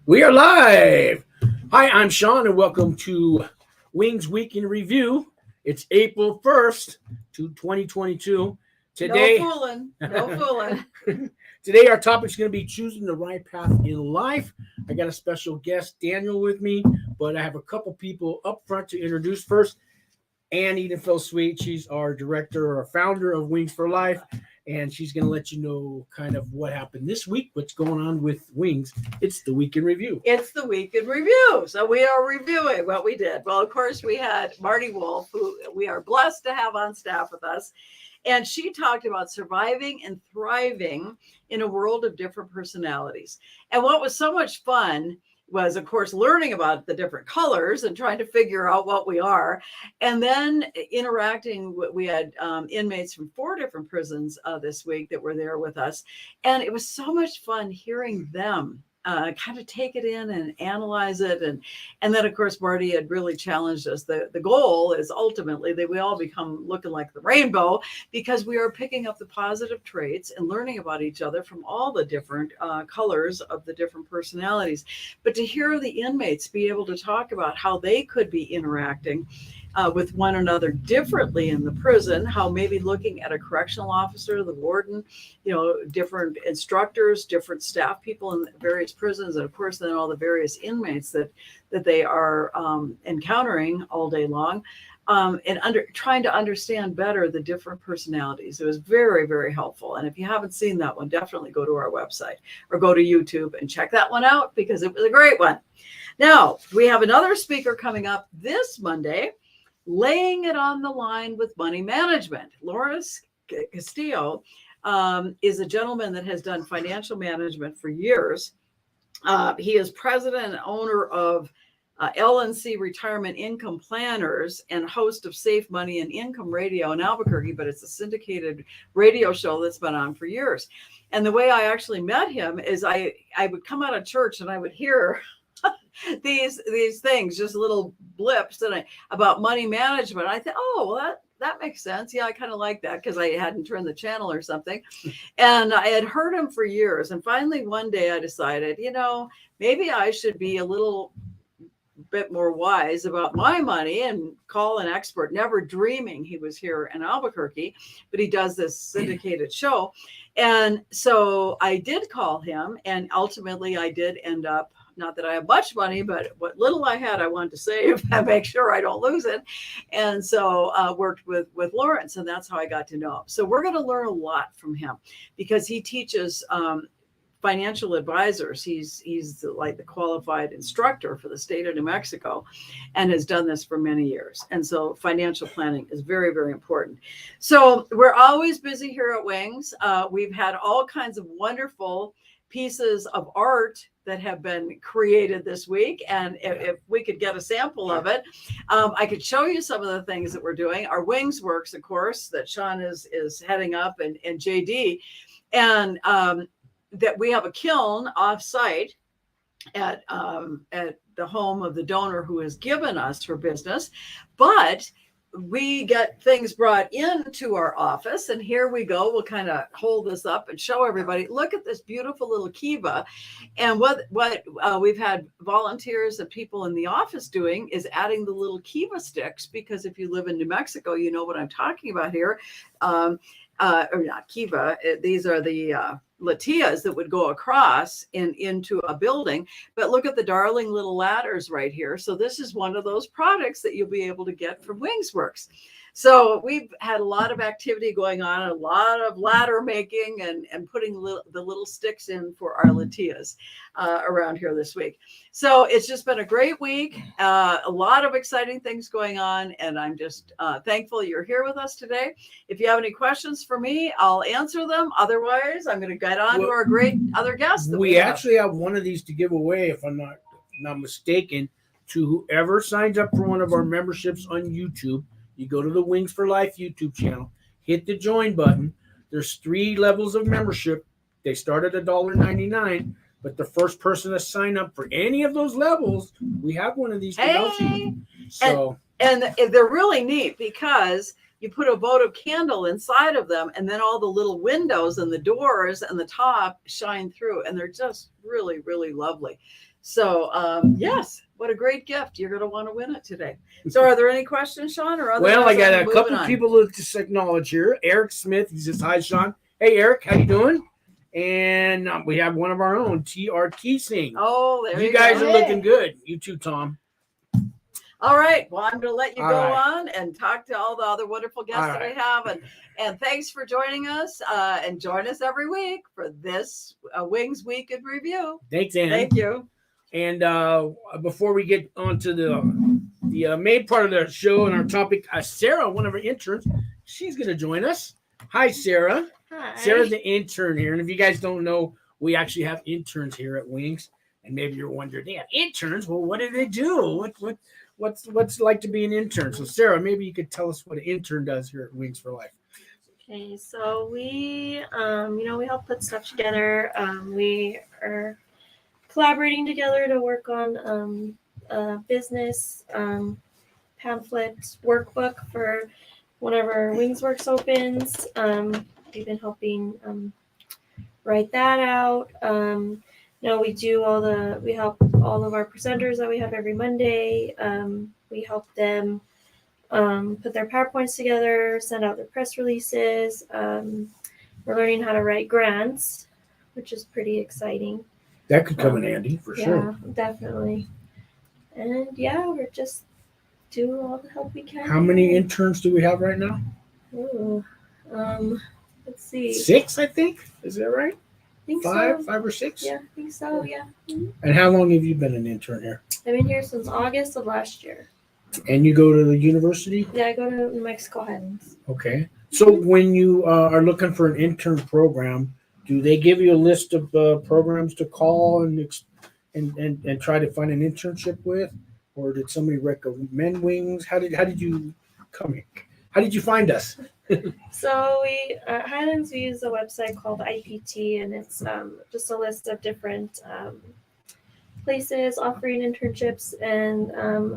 We are live. Hi, I'm Sean, and welcome to Wings Week in Review. It's April 1st, 2022. Today, No fooling. No fooling. Today, our topic is going to be choosing the right path in life. I got a special guest, Daniel, with me, but I have a couple people up front to introduce. First, Ann Edenfeld-Sweet. She's our director or founder of Wings for Life, and she's going to let you know kind of what happened this week, what's going on with Wings. It's the Week in Review. It's the Week in Review. So we are reviewing what we did. Well, of course, we had Marty Wolf, who we are blessed to have on staff with us. And she talked about surviving and thriving in a world of different personalities. And what was so much fun was, of course, learning about the different colors and trying to figure out what we are. And then interacting, we had inmates from 4 different prisons this week that were there with us. And it was so much fun hearing them kind of take it in and analyze it. And then, of course, Marty had really challenged us. The goal is ultimately that we all become looking like the rainbow, because we are picking up the positive traits and learning about each other from all the different colors of the different personalities. But to hear the inmates be able to talk about how they could be interacting with one another differently in the prison, how maybe looking at a correctional officer, the warden, different instructors, different staff people in various prisons, and of course then all the various inmates that they are encountering all day long, and trying to understand better the different personalities. It was very, very helpful. And if you haven't seen that one, definitely go to our website or go to YouTube and check that one out, because it was a great one. Now, we have another speaker coming up this Monday, laying it on the line with money management. Lawrence Castillo is a gentleman that has done financial management for years. He is president and owner of LNC Retirement Income Planners and host of Safe Money and Income Radio in Albuquerque, but it's a syndicated radio show that's been on for years. And the way I actually met him is I would come out of church and I would hear these things, just little blips about money management. I thought, oh, well, that makes sense. Yeah, I kind of like that, because I hadn't turned the channel or something. And I had heard him for years. And finally, one day I decided, maybe I should be a little bit more wise about my money and call an expert, never dreaming he was here in Albuquerque, but he does this syndicated show. And so I did call him, and ultimately I did end up, not that I have much money, but what little I had, I wanted to save and make sure I don't lose it. And so worked with Lawrence, and that's how I got to know him. So we're going to learn a lot from him, because he teaches financial advisors. He's like the qualified instructor for the state of New Mexico, and has done this for many years. And so financial planning is very, very important. So we're always busy here at Wings. We've had all kinds of wonderful pieces of art that have been created this week. And if we could get a sample of it, I could show you some of the things that we're doing. Our Wings Works, of course, that Sean is heading up, and JD. And that we have a kiln off-site at the home of the donor who has given us her business. But we get things brought into our office, and here we go. We'll kind of hold this up and show everybody. Look at this beautiful little kiva. And what we've had volunteers and people in the office doing is adding the little kiva sticks, because if you live in New Mexico, you know what I'm talking about here. Or not kiva. These are the latias that would go across into a building. But look at the darling little ladders right here. So this is one of those products that you'll be able to get from Wingsworks. So we've had a lot of activity going on, a lot of ladder making and putting the little sticks in for our latias around here this week. So it's just been a great week, a lot of exciting things going on, and I'm just thankful you're here with us today. If you have any questions for me, I'll answer them. Otherwise, I'm going to get on to our great other guests. We actually have one of these to give away, if I'm not mistaken, to whoever signs up for one of our memberships on YouTube. You go to the Wings for Life YouTube channel, hit the join button. There's 3 levels of membership. They start at $1.99, but the first person to sign up for any of those levels, we have one of these to help you. So, and they're really neat, because you put a votive candle inside of them, and then all the little windows and the doors and the top shine through, and they're just really, really lovely. So yes, what a great gift. You're going to want to win it today. So are there any questions, Sean, or otherwise? Well, I got I'm a moving couple on. people to just acknowledge here. Eric Smith, he says, hi, Sean. Hey, Eric, how you doing? And we have one of our own, T.R. Keesing. Oh, there You you guys go. are looking good. You too, Tom. All right. Well, I'm going to let you All go right. on and talk to all the other wonderful guests All that we right. have. And thanks for joining us. And join us every week for this Wings Week in Review. Thanks, Ann. Thank you. And before we get on to the main part of the show and our topic, Sarah, one of our interns, she's going to join us. Hi, Sarah. Hi. Sarah's the intern here. And if you guys don't know, we actually have interns here at Wings. And maybe you're wondering, they have interns? Well, what do they do? What's it like to be an intern? So, Sarah, maybe you could tell us what an intern does here at Wings for Life. Okay, so we, we help put stuff together. We are collaborating together to work on a business pamphlet workbook for whenever Wingsworks opens. We've been helping write that out. We help all of our presenters that we have every Monday. We help them put their PowerPoints together, send out their press releases. We're learning how to write grants, which is pretty exciting. That could come in handy for sure. Yeah, definitely. And we're just doing all the help we can. How many interns do we have right now? Ooh, let's see. 6, I think. Is that right? I think 5, so. 5 or 6? Yeah, I think so. Yeah. Mhm. And how long have you been an intern here? I've been here since August of last year. And you go to the university? Yeah, I go to New Mexico Highlands. Okay. So when you are looking for an intern program, do they give you a list of programs to call and try to find an internship with, or did somebody recommend Wings? How did you come here? How did you find us? So we at Highlands, we use a website called IPT, and it's just a list of different places offering internships, and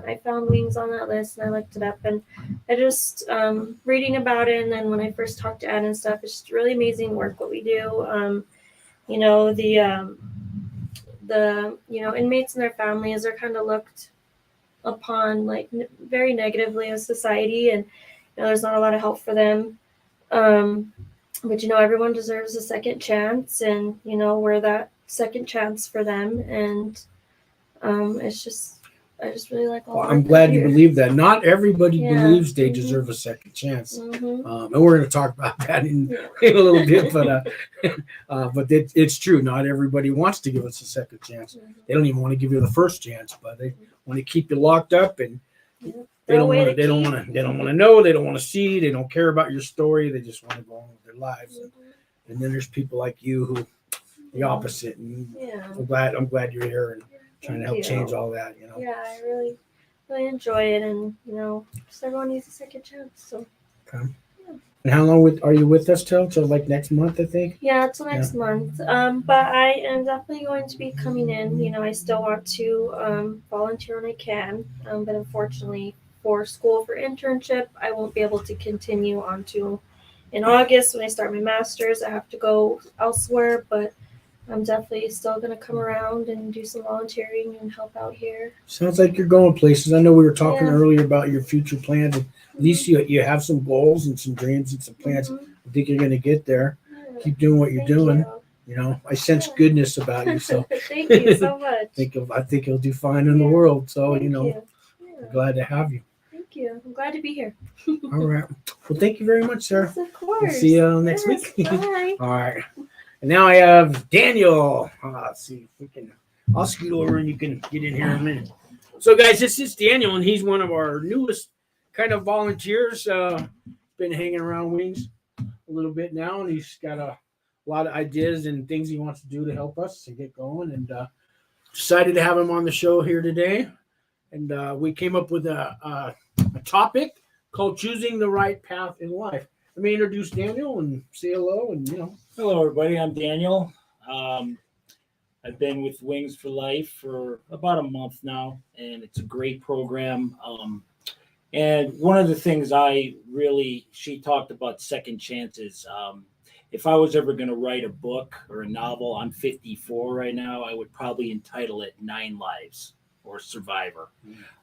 I found Wings on that list, and I looked it up, and I just reading about it, and then when I first talked to Ed and stuff, it's just really amazing work what we do. The inmates and their families are kind of looked upon like very negatively in society, and there's not a lot of help for them. But everyone deserves a second chance, and we're that second chance for them, and I just really like all. Well, I'm glad you believe that. Not everybody believes they Mhm. deserve a second chance. Mm-hmm. And we're going to talk about that in a little bit, but it's true. Not everybody wants to give us a second chance. They don't even want to give you the first chance, but they want to keep you locked up, and they don't want to know. They don't want to see. They don't care about your story. They just want to go on with their lives. And then there's people like you who the opposite. And I'm glad you're here and trying to help change all that. Yeah, I really enjoy it, and just everyone needs a second chance. So. Okay. And how long are you with us till like next month, I think? Yeah, till next month. But I am definitely going to be coming in. I still want to volunteer when I can. But unfortunately, for school for internship, I won't be able to continue on to in August when I start my master's. I have to go elsewhere, but I'm definitely still going to come around and do some volunteering and help out here. Sounds like you're going places. I know we were talking Yeah. earlier about your future plans. At least you have some goals and some dreams and some plans. Mhm. I think you're going to get there. Yeah. Keep doing what you're Thank doing. you. I sense goodness about you. So Thank you so much. I think you'll do fine in the world. So, Thank you. I'm glad to have you. Thank you. I'm glad to be here. All right. Well, thank you very much, Sarah. Yes, of course. We'll see you next Yes, week. Bye. All right. And now I have Daniel. Let's see if we can. I'll scoot over and you can get in here in a minute. So, guys, this is Daniel, and he's one of our newest kind of volunteers. Been hanging around Wings a little bit now, and he's got a lot of ideas and things he wants to do to help us to get going. And decided to have him on the show here today. And we came up with a topic called "Choosing the Right Path in Life." Let me introduce Daniel and say hello, and Hello, everybody. I'm Daniel. I've been with Wings for Life for about a month now, and it's a great program. And one of the things she talked about second chances. If I was ever going to write a book or a novel, I'm 54 right now, I would probably entitle it 9 Lives or Survivor.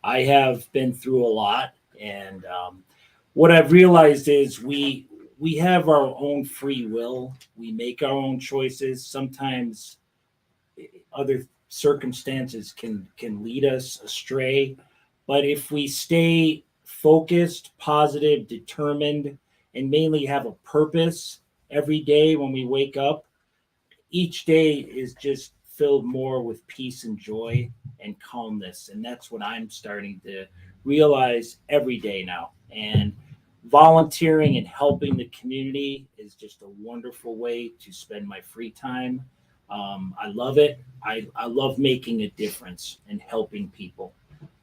I have been through a lot. And what I've realized is we have our own free will. We make our own choices. Sometimes other circumstances can lead us astray. But if we stay focused, positive, determined, and mainly have a purpose every day when we wake up, each day is just filled more with peace and joy and calmness. And that's what I'm starting to realize every day now. And volunteering and helping the community is just a wonderful way to spend my free time. I love it. I love making a difference and helping people.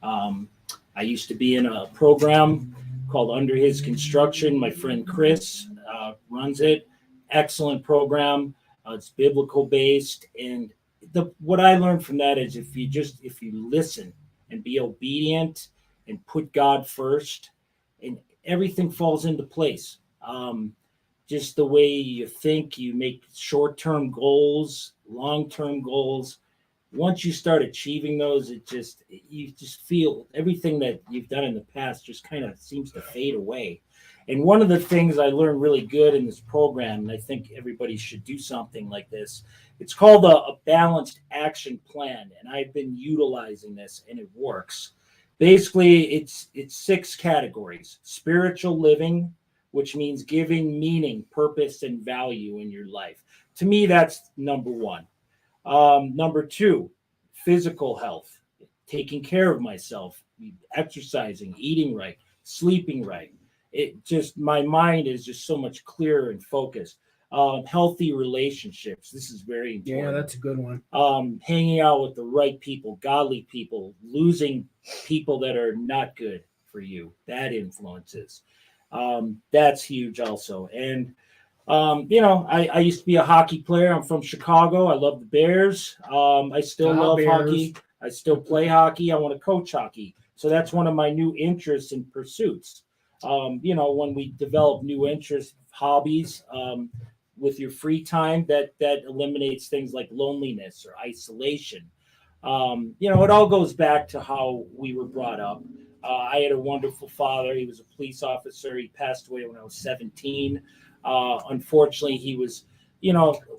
I used to be in a program called Under His Construction. My friend Chris runs it. Excellent program. It's biblical based, and what I learned from that is if you listen and be obedient and put God first, and everything falls into place. Just the way you think, you make short-term goals, long-term goals. Once you start achieving those, you just feel everything that you've done in the past just kind of seems to fade away. And one of the things I learned really good in this program, and I think everybody should do something like this, it's called a balanced action plan. And I've been utilizing this and it works. Basically, it's 6 categories. Spiritual living, which means giving meaning, purpose, and value in your life. To me, that's number 1. Number 2, physical health, taking care of myself, exercising, eating right, sleeping right. My mind is just so much clearer and focused. Healthy relationships. This is very important. Yeah, that's a good one. Hanging out with the right people, godly people, losing people that are not good for you. That influences. That's huge also. And, I used to be a hockey player. I'm from Chicago. I love the Bears. I still love Bears. hockey. I still play hockey. I want to coach hockey. So that's one of my new interests and pursuits. When we develop new interests, hobbies, with your free time, that eliminates things like loneliness or isolation. It all goes back to how we were brought up. I had a wonderful father. He was a police officer. He passed away when I was 17. Unfortunately, he was,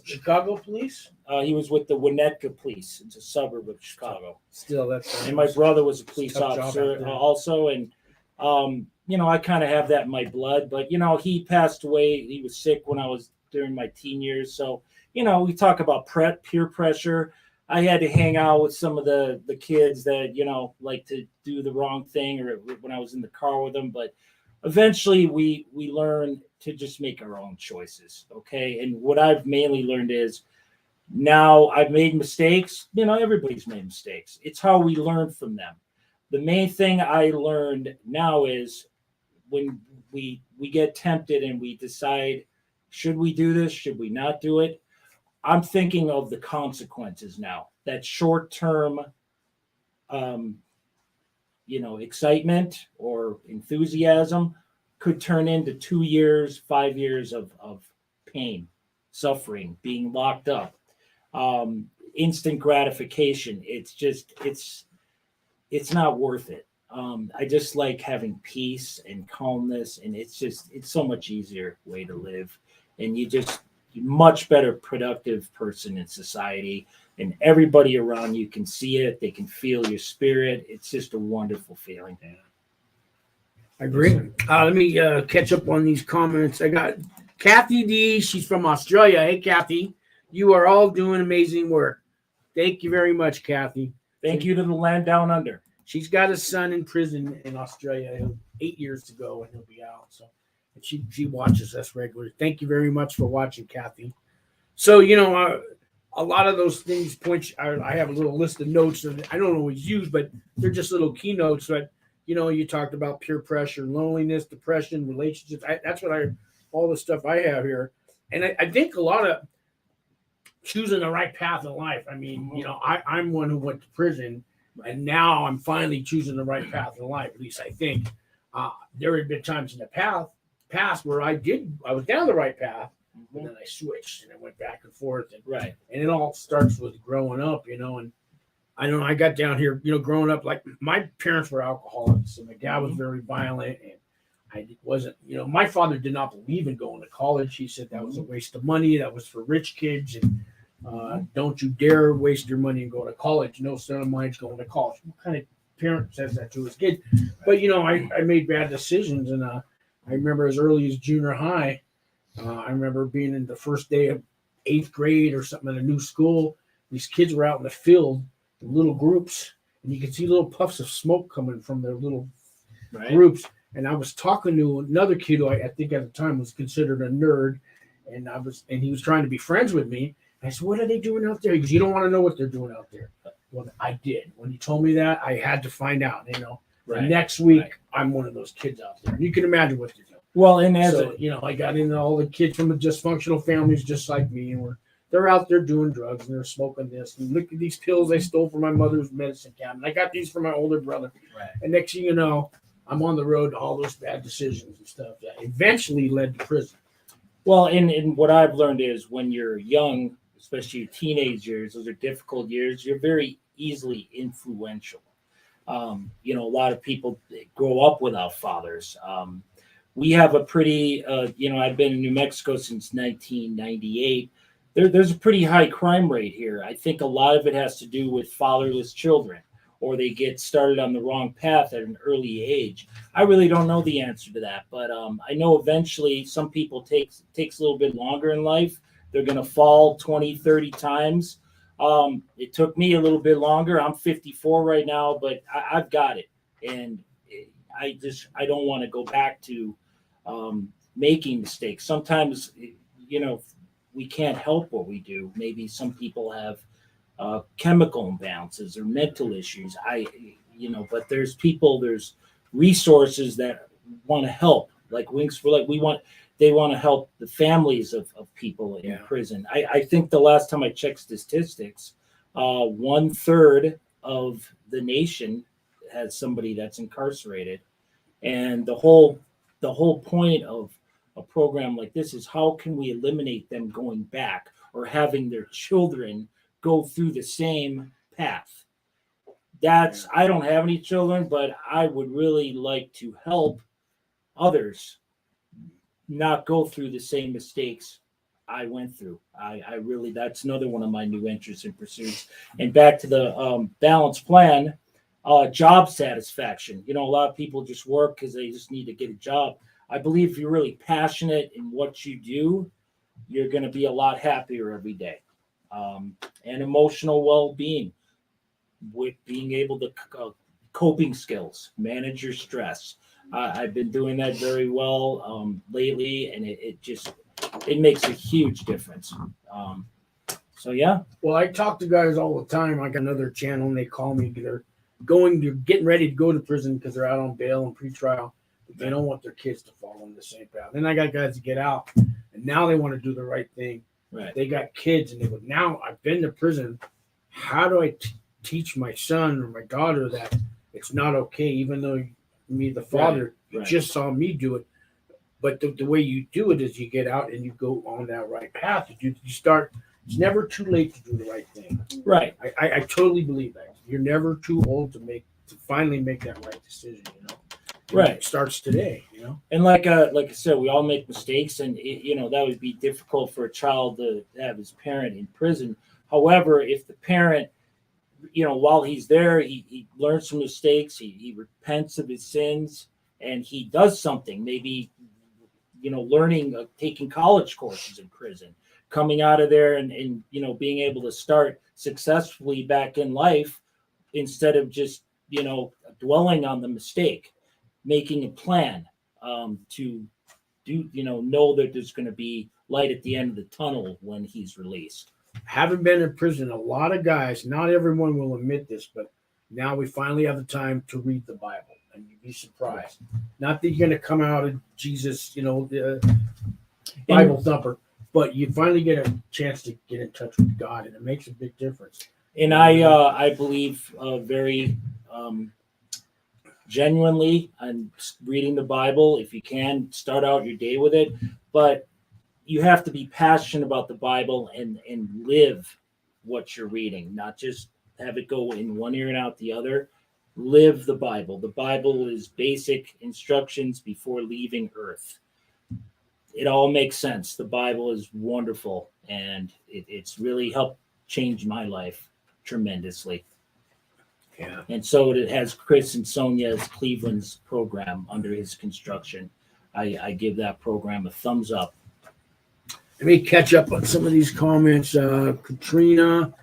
Chicago police? he was with the Winnetka Police. It's a suburb of Chicago. Still, that's And my brother was a police tough job out officer there. also. And, I kind of have that in my blood. But, he passed away. He was sick when I was during my teen years. So, we talk about peer pressure. I had to hang out with some of the kids that, like to do the wrong thing, or when I was in the car with them. But eventually we learn to just make our own choices. Okay. And what I've mainly learned is now I've made mistakes. Everybody's made mistakes. It's how we learn from them. The main thing I learned now is when we get tempted and we decide, should we do this? Should we not do it? I'm thinking of the consequences now. That short-term, excitement or enthusiasm could turn into 2 years, 5 years of pain, suffering, being locked up, instant gratification. It's not worth it. I just like having peace and calmness, and it's so much easier way to live, and you're much better productive person in society, and everybody around you can see it. They can feel your spirit. It's just a wonderful feeling. I agree. Let me catch up on these comments. I got Kathy D. She's from Australia. Hey, Kathy, you are all doing amazing work. Thank you very much, Kathy. Thank you to the land down under. She's got a son in prison in Australia, 8 years to go, and he'll be out. So, and she watches us regularly. Thank you very much for watching, Kathy. So, a lot of those things I have a little list of notes that I don't always use, but they're just little keynotes that, you talked about peer pressure, loneliness, depression, relationships. That's what all the stuff I have here. And I think a lot of choosing the right path in life. I mean, I'm one who went to prison, and now I'm finally choosing the right path in life, at least I think. There had been times in the past where I was down the right path, but then I switched and I went back and forth. And, Right. and it all starts with growing up, and I know I got down here, growing up, like my parents were alcoholics and my dad was very violent, and I wasn't, my father did not believe in going to college. He said that was a waste of money. That was for rich kids. And don't you dare waste your money and go to college. No son of mine's going to college. What kind of parent says that to his kid? But, I made bad decisions. And I remember as early as junior high, I remember being in the first day of 8th grade or something at a new school. These kids were out in the field in little groups, and you could see little puffs of smoke coming from their little groups. And I was talking to another kid who I think at the time was considered a nerd, and he was trying to be friends with me. And I said, "What are they doing out there?" He goes, "You don't want to know what they're doing out there." Well, I did. When he told me that, I had to find out. The next week, I'm one of those kids out there. And you can imagine what they're doing. Well, and I got into all the kids from the dysfunctional families just like me, and they're out there doing drugs and they're smoking this. And look at these pills I stole from my mother's medicine cabinet. I got these from my older brother. Right. And next thing you know, I'm on the road to all those bad decisions and stuff that eventually led to prison. Well, and what I've learned is when you're young, especially your teenage years, those are difficult years. You're very easily influential. A lot of people grow up without fathers. We have a pretty, I've been in New Mexico since 1998. There's a pretty high crime rate here. I think a lot of it has to do with fatherless children, or they get started on the wrong path at an early age. I really don't know the answer to that, but I know eventually some people takes a little bit longer in life. They're going to fall 20, 30 times. It took me a little bit longer. I'm 54 right now, but I've got it. And I don't want to go back to making mistakes. Sometimes, we can't help what we do. Maybe some people have chemical imbalances or mental issues. But there's resources that want to help, like Wings for Life. They want to help the families of people in prison. I think the last time I checked statistics, 1/3 of the nation has somebody that's incarcerated. And the whole point of a program like this is how can we eliminate them going back or having their children go through the same path. I don't have any children, but I would really like to help others not go through the same mistakes I went through. I really, that's another one of my new interests and pursuits. And back to the balanced plan, job satisfaction. A lot of people just work because they just need to get a job. I believe if you're really passionate in what you do, you're going to be a lot happier every day. And emotional well-being, with being able to coping skills, manage your stress. I've been doing that very well lately, and it makes a huge difference. Well, I talk to guys all the time. I got another channel, and they call me. They're getting ready to go to prison because they're out on bail and pretrial. But they don't want their kids to follow in the same path. Then I got guys to get out, and now they want to do the right thing. Right. They got kids, and they go, now I've been to prison. How do I teach my son or my daughter that it's not okay, even though me, the father, just saw me do it? But the way you do it is you get out and you go on that right path. You start. It's never too late to do the right thing. Right. I totally believe that. You're never too old to finally make that right decision. Right. It starts today. And like I said, we all make mistakes, and that would be difficult for a child to have his parent in prison. However, if the parent, while he's there, he learns from mistakes, he repents of his sins, and he does something, maybe, learning, taking college courses in prison, coming out of there and being able to start successfully back in life instead of just, dwelling on the mistake, making a plan to do, know that there's going to be light at the end of the tunnel when he's released. Having been in prison, a lot of guys, not everyone will admit this, but now we finally have the time to read the Bible, and you'd be surprised. Not that you're going to come out of Jesus, the Bible thumper, but you finally get a chance to get in touch with God, and it makes a big difference. And I believe very genuinely and reading the Bible. If you can, start out your day with it. But you have to be passionate about the Bible and live what you're reading, not just have it go in one ear and out the other. Live the Bible. The Bible is basic instructions before leaving Earth. It all makes sense. The Bible is wonderful, and it's really helped change my life tremendously. Yeah. And so it has Chris and Sonia's Cleveland's program under his construction. I give that program a thumbs up. Let me catch up on some of these comments. Katrina.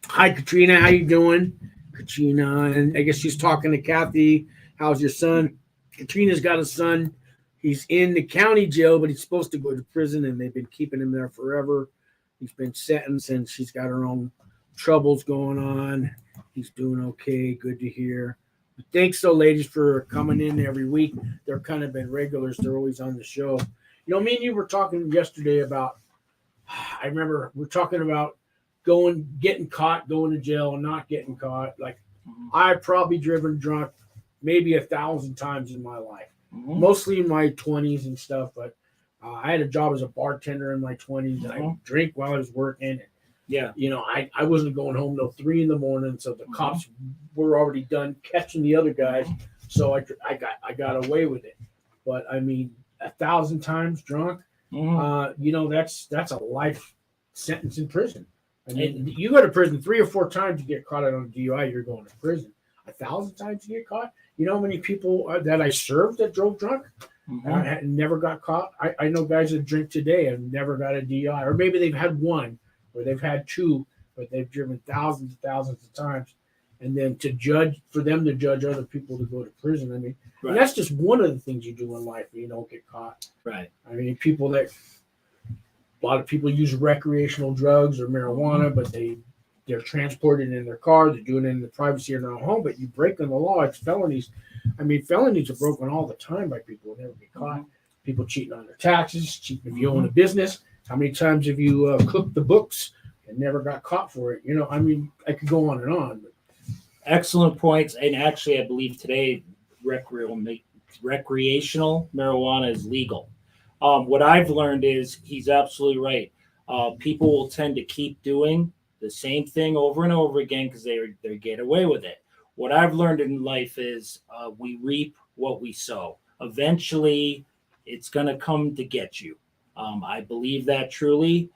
Hi, Katrina. How you doing? Katrina. And I guess she's talking to Kathy. How's your son? Katrina's got a son. He's in the county jail, but he's supposed to go to prison, and they've been keeping him there forever. He's been sentenced, and she's got her own troubles going on. He's doing okay. Good to hear. But thanks, though, ladies, for coming in every week. They're kind of been regulars. They're always on the show. You know, me and you were talking yesterday about, I remember we're talking about getting caught, going to jail, and not getting caught. Like, I've probably driven drunk maybe 1,000 times in my life. Mostly in my 20s and stuff, but I had a job as a bartender in my 20s, and I drank while I was working. Yeah. You know, I wasn't going home till 3 a.m, so the cops were already done catching the other guys, so I got away with it. But I mean, 1,000 times drunk, you know, that's a life sentence in prison. I mean, you go to prison 3 or 4 times, you get caught on a DUI, you're going to prison. 1,000 times you get caught. You know how many people that I served that drove drunk never got caught? I know guys that drink today and never got a DUI, or maybe they've had one, or they've had 2, but they've driven thousands and thousands of times. And then for them to judge other people to go to prison. I mean, and that's just one of the things you do in life when you don't get caught. Right. I mean, a lot of people use recreational drugs or marijuana, but they're transported in their car. They're doing it in the privacy of their own home, but you break the law. It's felonies. I mean, felonies are broken all the time by people who never get caught. People cheating on their taxes, cheating if you own a business. How many times have you cooked the books and never got caught for it? You know, I mean, I could go on and on. But. Excellent points. And actually, I believe today recreational marijuana is legal. What I've learned is he's absolutely right. People will tend to keep doing the same thing over and over again because they get away with it. What I've learned in life is we reap what we sow. Eventually, it's going to come to get you. I believe that truly,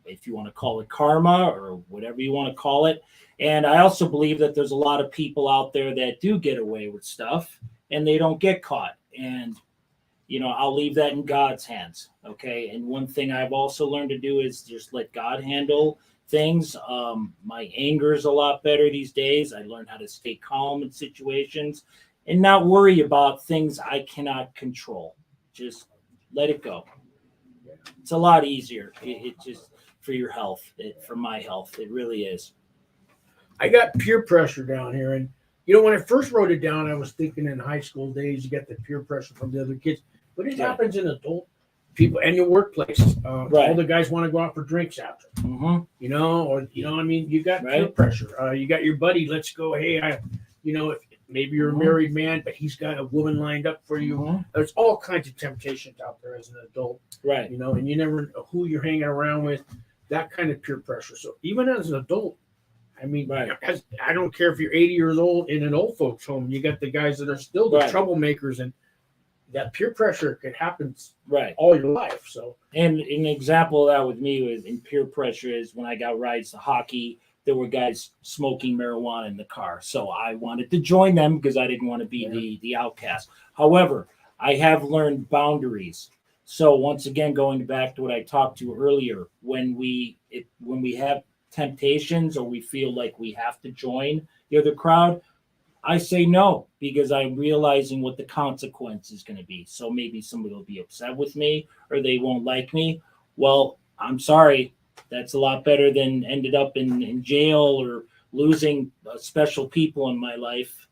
if you want to call it karma or whatever you want to call it. And I also believe that there's a lot of people out there that do get away with stuff and they don't get caught. And, you know, I'll leave that in God's hands. Okay. And one thing I've also learned to do is just let God handle things. My anger is a lot better these days. I learned how to stay calm in situations and not worry about things I cannot control. Just let it go. It's a lot easier. It just for your health, for my health, it really is. I got peer pressure down here, and you know, when I first wrote it down, I was thinking in high school days, you get the peer pressure from the other kids, but it happens in adult people and your workplace. All the guys want to go out for drinks after, you know, or you know, I mean, you got peer pressure. You got your buddy. Let's go. Hey, you know, if maybe you're a married man, but he's got a woman lined up for you. There's all kinds of temptations out there as an adult, right? You know, and you never know who you're hanging around with. That kind of peer pressure. So even as an adult, I mean, I don't care if you're 80 years old in an old folks home, you got the guys that are still the troublemakers, and that peer pressure could happen all your life. So, and an example of that with me was in peer pressure is when I got rides to hockey, there were guys smoking marijuana in the car. So I wanted to join them because I didn't want to be the outcast. However, I have learned boundaries. So once again, going back to what I talked to earlier, when we have temptations or we feel like we have to join the other crowd, I say no, because I'm realizing what the consequence is going to be. So maybe somebody will be upset with me or they won't like me. Well, I'm sorry. That's a lot better than ended up in jail or losing special people in my life.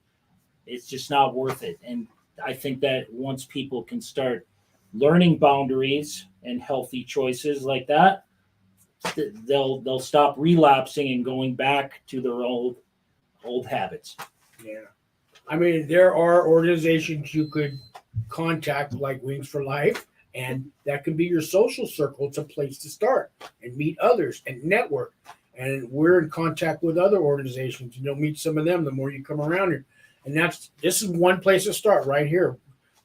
It's just not worth it. And I think that once people can start learning boundaries and healthy choices like that, they'll stop relapsing and going back to their old habits. Yeah. I mean, there are organizations you could contact, like Wings for Life, and that can be your social circle. It's a place to start and meet others and network. And we're in contact with other organizations. Meet some of them the more you come around here. And this is one place to start right here.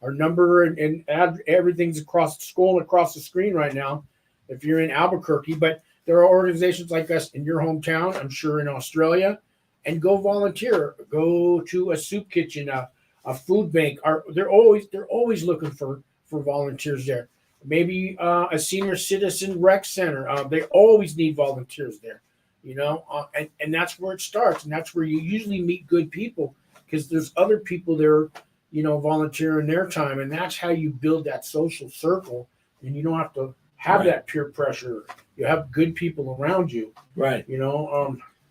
Our number and everything's across the school and across the screen right now if you're in Albuquerque. But there are organizations like us in your hometown, I'm sure in Australia, and go volunteer. Go to a soup kitchen, a food bank. They're always looking for volunteers there. Maybe a senior citizen rec center. They always need volunteers there, and that's where it starts. And that's where you usually meet good people because there's other people there, volunteering their time. And that's how you build that social circle. And you don't have to have that peer pressure. You have good people around you. Right.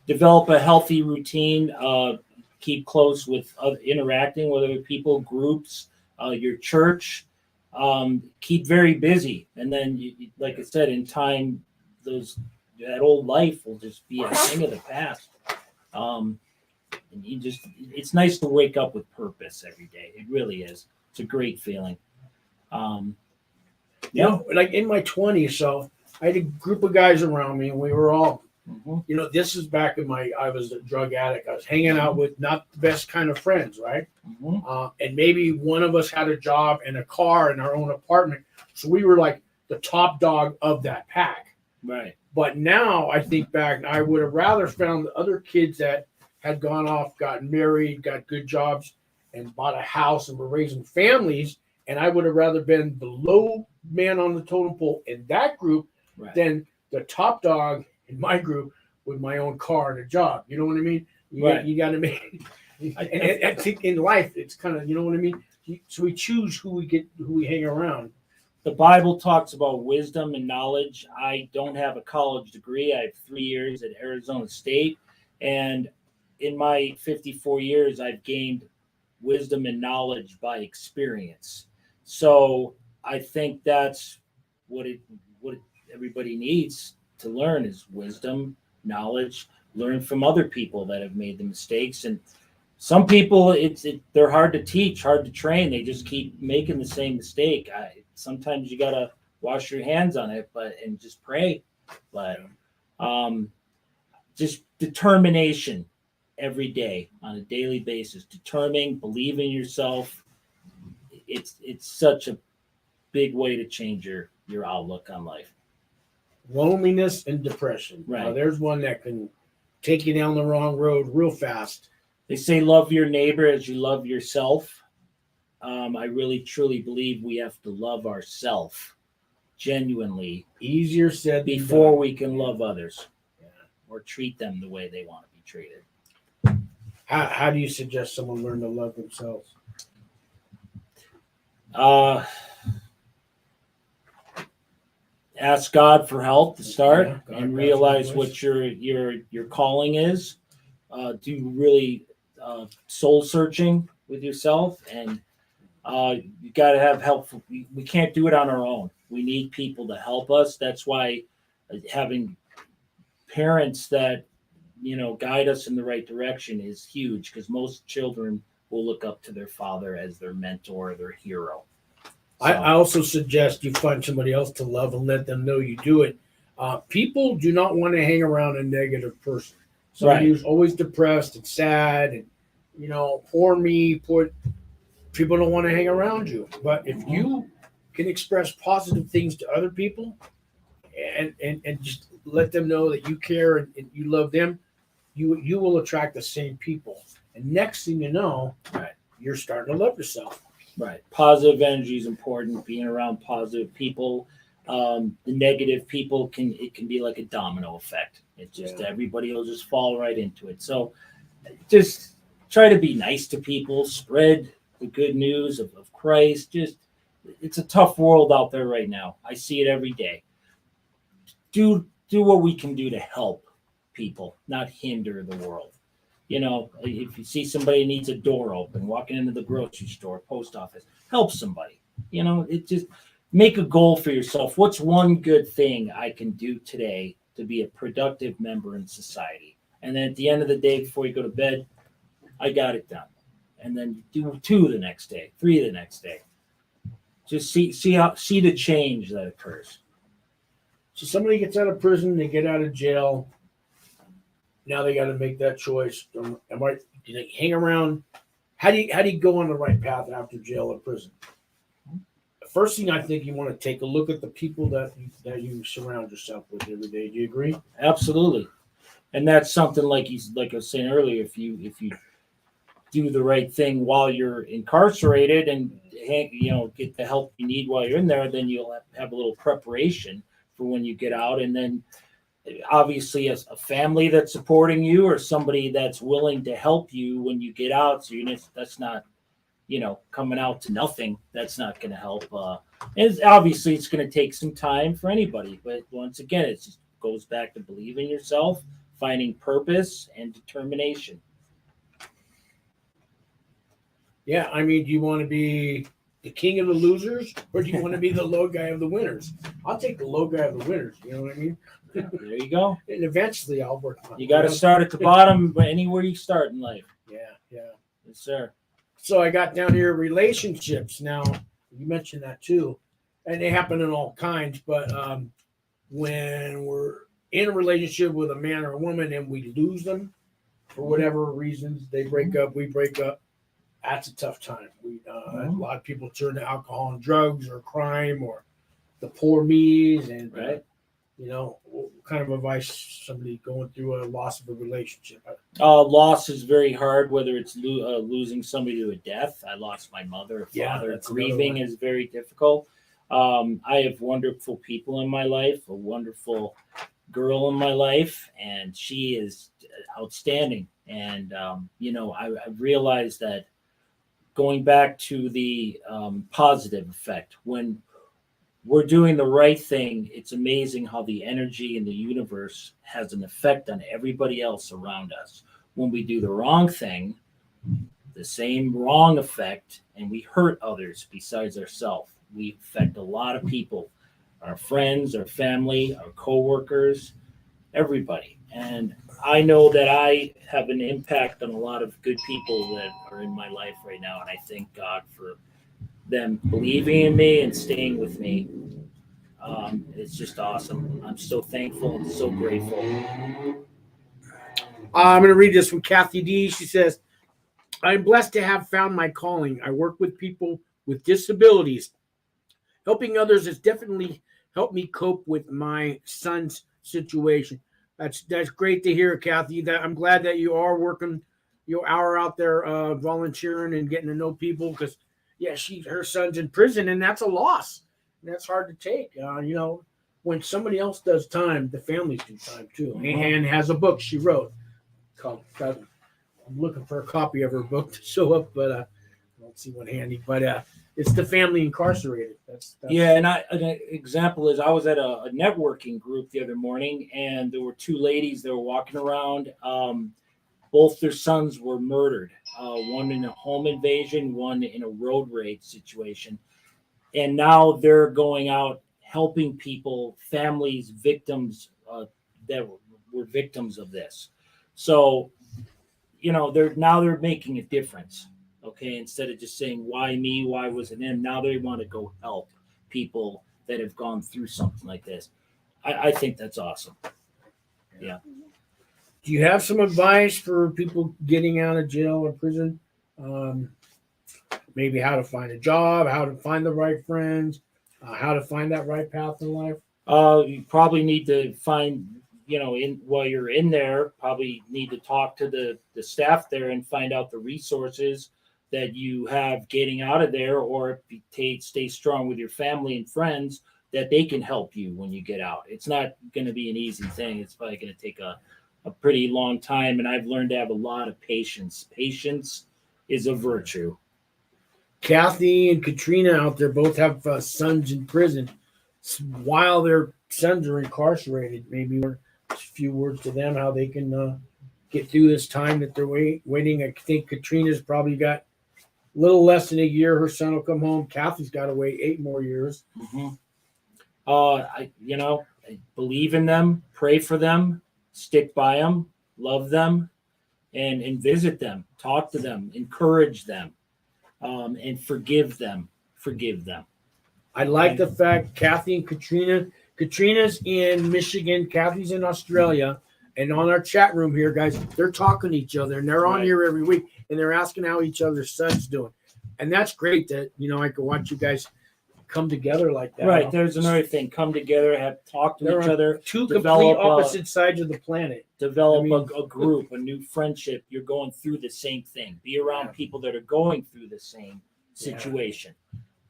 Develop a healthy routine. Keep close with interacting with other people, groups, your church. Keep very busy, and then, like I said, in time, that old life will just be a thing of the past. And it's nice to wake up with purpose every day. It really is. It's a great feeling. Like in my 20s, so I had a group of guys around me, and we were all. This is back I was a drug addict. I was hanging out with not the best kind of friends, right? And maybe one of us had a job and a car in our own apartment. So we were like the top dog of that pack. Right. But now I think back, I would have rather found the other kids that had gone off, gotten married, got good jobs, and bought a house and were raising families. And I would have rather been the low man on the totem pole in that group than the top dog in my group with my own car and a job. You know what I mean? You got to make. And I think in life it's kind of, you know what I mean. So we choose who we hang around. The Bible talks about wisdom and knowledge. I don't have a college degree. I have 3 years at Arizona State, and in my 54 years, I've gained wisdom and knowledge by experience. So I think that's what everybody needs to learn is wisdom, knowledge, learn from other people that have made the mistakes. And some people, they're hard to teach, hard to train. They just keep making the same mistake. Sometimes you got to wash your hands on it, and just pray. But just determination every day on a daily basis, determining, believe in yourself. It's such a big way to change your outlook on life. Loneliness and depression. Right. Now, there's one that can take you down the wrong road real fast. They say love your neighbor as you love yourself. I really, truly believe we have to love ourselves genuinely. Easier said than before done. we can love others or treat them the way they want to be treated. How do you suggest someone learn to love themselves? Ask God for help to start and God's realize voice. what your calling is. Do really soul searching with yourself, and you got to have help. We can't do it on our own. We need people to help us. That's why having parents that guide us in the right direction is huge, because most children will look up to their father as their mentor or their hero. So, I also suggest you find somebody else to love and let them know you do it. People do not want to hang around a negative person. Somebody who's always depressed and sad and, poor me, people don't want to hang around you. But if you can express positive things to other people and just let them know that you care and you love them, you will attract the same people. And next thing you know, you're starting to love yourself. Right. Positive energy is important. Being around positive people. The negative people can be like a domino effect. It's just everybody will just fall right into it. So just try to be nice to people. Spread the good news of Christ. It's a tough world out there right now. I see it every day. Do what we can do to help people, not hinder the world. If you see somebody needs a door open, walking into the grocery store, post office, help somebody. It just make a goal for yourself. What's one good thing I can do today to be a productive member in society? And then at the end of the day, before you go to bed, I got it done. and then do 2 the next day, 3 the next day. Just see the change that occurs. So somebody gets out of prison, they get out of jail. Now they got to make that choice. Do they hang around? How do you go on the right path after jail or prison? The first thing I think you want to take a look at the people that you surround yourself with every day. Do you agree? Absolutely, and that's something like I was saying earlier. If you do the right thing while you're incarcerated and get the help you need while you're in there, then you'll have a little preparation for when you get out, and then obviously as a family that's supporting you or somebody that's willing to help you when you get out. So that's not coming out to nothing. That's not going to help. And obviously it's going to take some time for anybody, but once again, it just goes back to believing yourself, finding purpose and determination. Yeah, I mean, do you want to be the king of the losers, or do you want to be the low guy of the winners? I'll take the low guy of the winners. You know what I mean? There you go. And eventually, I'll work on it. You got to start at the bottom, but anywhere you start in life. Yeah. Yes, sir. So I got down here relationships. Now you mentioned that too, and they happen in all kinds. But when we're in a relationship with a man or a woman and we lose them for whatever reasons, they break up, we break up. That's a tough time. A lot of people turn to alcohol and drugs or crime or the poor me's. And, right. What kind of advice somebody going through a loss of a relationship? Loss is very hard, whether it's losing somebody to a death. I lost my mother or father. That's grieving is very difficult. I have wonderful people in my life, a wonderful girl in my life, and she is outstanding. And, I realized that going back to the positive effect, when we're doing the right thing, it's amazing how the energy in the universe has an effect on everybody else around us. When we do the wrong thing, the same wrong effect, and we hurt others besides ourselves. We affect a lot of people, our friends, our family, our coworkers, everybody. And I know that I have an impact on a lot of good people that are in my life right now, and I thank God for them believing in me and staying with me. It's just awesome. I'm so thankful and so grateful. I'm going to read this from Kathy D. She says, I'm blessed to have found my calling. I work with people with disabilities. Helping others has definitely helped me cope with my son's situation. That's great to hear, Kathy. That I'm glad that you are working your hour out there volunteering and getting to know people, because her son's in prison, and that's a loss. And that's hard to take. When somebody else does time, the families do time too. Mm-hmm. And has a book she wrote called. I'm looking for a copy of her book to show up, but I don't see one handy. But it's The Family Incarcerated. That's Yeah, and an example is I was at a networking group the other morning, and there were 2 ladies that were walking around. Both their sons were murdered, one in a home invasion, one in a road rage situation. And now they're going out helping people, families, victims that were victims of this. So, they're making a difference. Okay, instead of just saying, why me? Why was it him? Now they want to go help people that have gone through something like this. I think that's awesome. Yeah. Do you have some advice for people getting out of jail or prison? Maybe how to find a job, how to find the right friends, how to find that right path in life? You probably need to find, while you're in there, probably need to talk to the staff there and find out the resources that you have getting out of there, or stay strong with your family and friends that they can help you when you get out. It's not going to be an easy thing. It's probably going to take a pretty long time, and I've learned to have a lot of patience. Patience is a virtue. Kathy and Katrina out there both have sons in prison. While their sons are incarcerated, maybe a few words to them how they can get through this time that they're waiting. I think Katrina's probably got a little less than a year. Her son will come home. Kathy's got to wait 8 more years. Mm-hmm. I believe in them, pray for them, stick by them, love them, and visit them, talk to them, encourage them, and forgive them. Forgive them. I like the fact Kathy and Katrina's in Michigan, Kathy's in Australia, and on our chat room here, guys, they're talking to each other and they're on Right. here every week and they're asking how each other's son's doing. And that's great that, I could watch you guys come together like that. Right. There's another thing. Come together, have talk to They're each on other, two develop complete opposite sides of the planet. develop I mean- a group, a new friendship. You're going through the same thing. Be around Yeah. people that are going through the same Yeah. situation.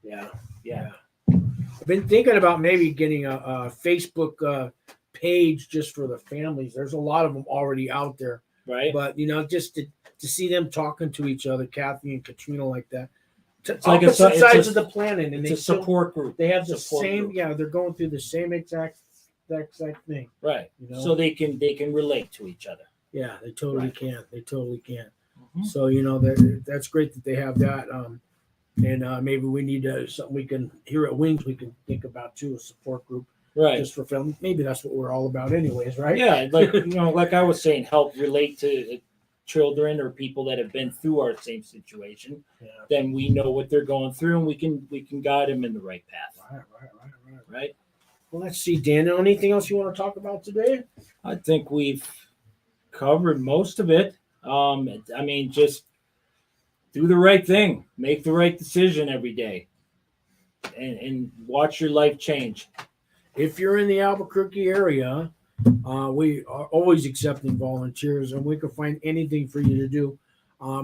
Yeah. Yeah. I've been thinking about maybe getting a Facebook page just for the families. There's a lot of them already out there, Right. but just to see them talking to each other, Kathy and Katrina, like that, It's like opposite it's sides a- of the planet, and It's they a still, support group. they have the Support same. group. Yeah, they're going through the same exact thing. Right. You know? So they can relate to each other. Yeah, they totally Right. can. They totally can. Mhm. So that's great that they have that. And maybe we need something we can here at Wings we can think about too, a support group Right. just for film. Maybe that's what we're all about, anyways, right? Yeah, like like I was saying, help relate to children or people that have been through our same situation. Yeah. Then we know what they're going through, and we can guide them in the right path. Right. Right. Well, let's see, Daniel. Anything else you want to talk about today? I think we've covered most of it. I mean, just do the right thing, make the right decision every day, and watch your life change. If you're in the Albuquerque area, we are always accepting volunteers, and we can find anything for you to do.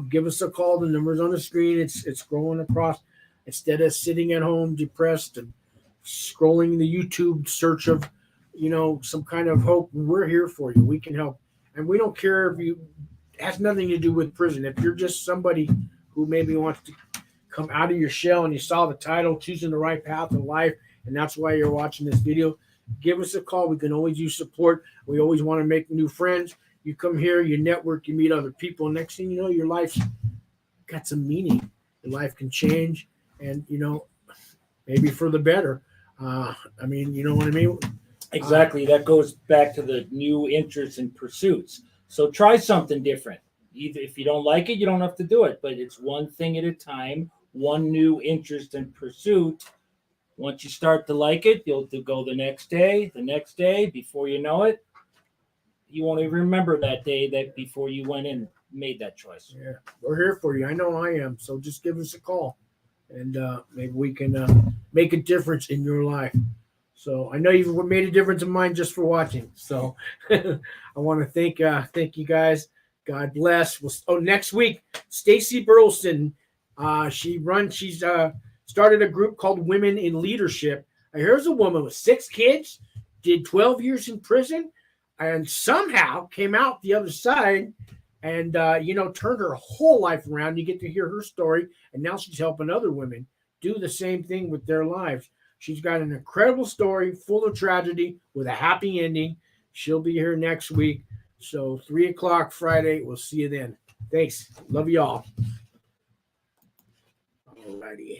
Give us a call. The number's on the screen. It's scrolling across. Instead of sitting at home depressed and scrolling the YouTube search of, some kind of hope, we're here for you. We can help, and we don't care if you. It has nothing to do with prison. If you're just somebody who maybe wants to come out of your shell and you saw the title, Choosing the Right Path in Life, and that's why you're watching this video, give us a call. We can always use support. We always want to make new friends. You come here, you network, you meet other people. Next thing you know, your life's got some meaning. Your life can change, and maybe for the better. You know what I mean? Exactly. That goes back to the new interests and pursuits. So try something different. Either if you don't like it, you don't have to do it. But it's one thing at a time, one new interest and pursuit. Once you start to like it, you'll go the next day. Before you know it, you won't even remember that day that before you went and made that choice. Yeah, we're here for you. I know I am. So just give us a call, and maybe we can make a difference in your life. So I know you've made a difference in mine just for watching. So I want to thank you guys. God bless. Next week, Stacy Burleson. She's started a group called Women in Leadership. Here's a woman with 6 kids, did 12 years in prison, and somehow came out the other side and turned her whole life around. You get to hear her story, and now she's helping other women do the same thing with their lives. She's got an incredible story full of tragedy with a happy ending. She'll be here next week. So 3:00 Friday. We'll see you then. Thanks. Love you all. Alrighty.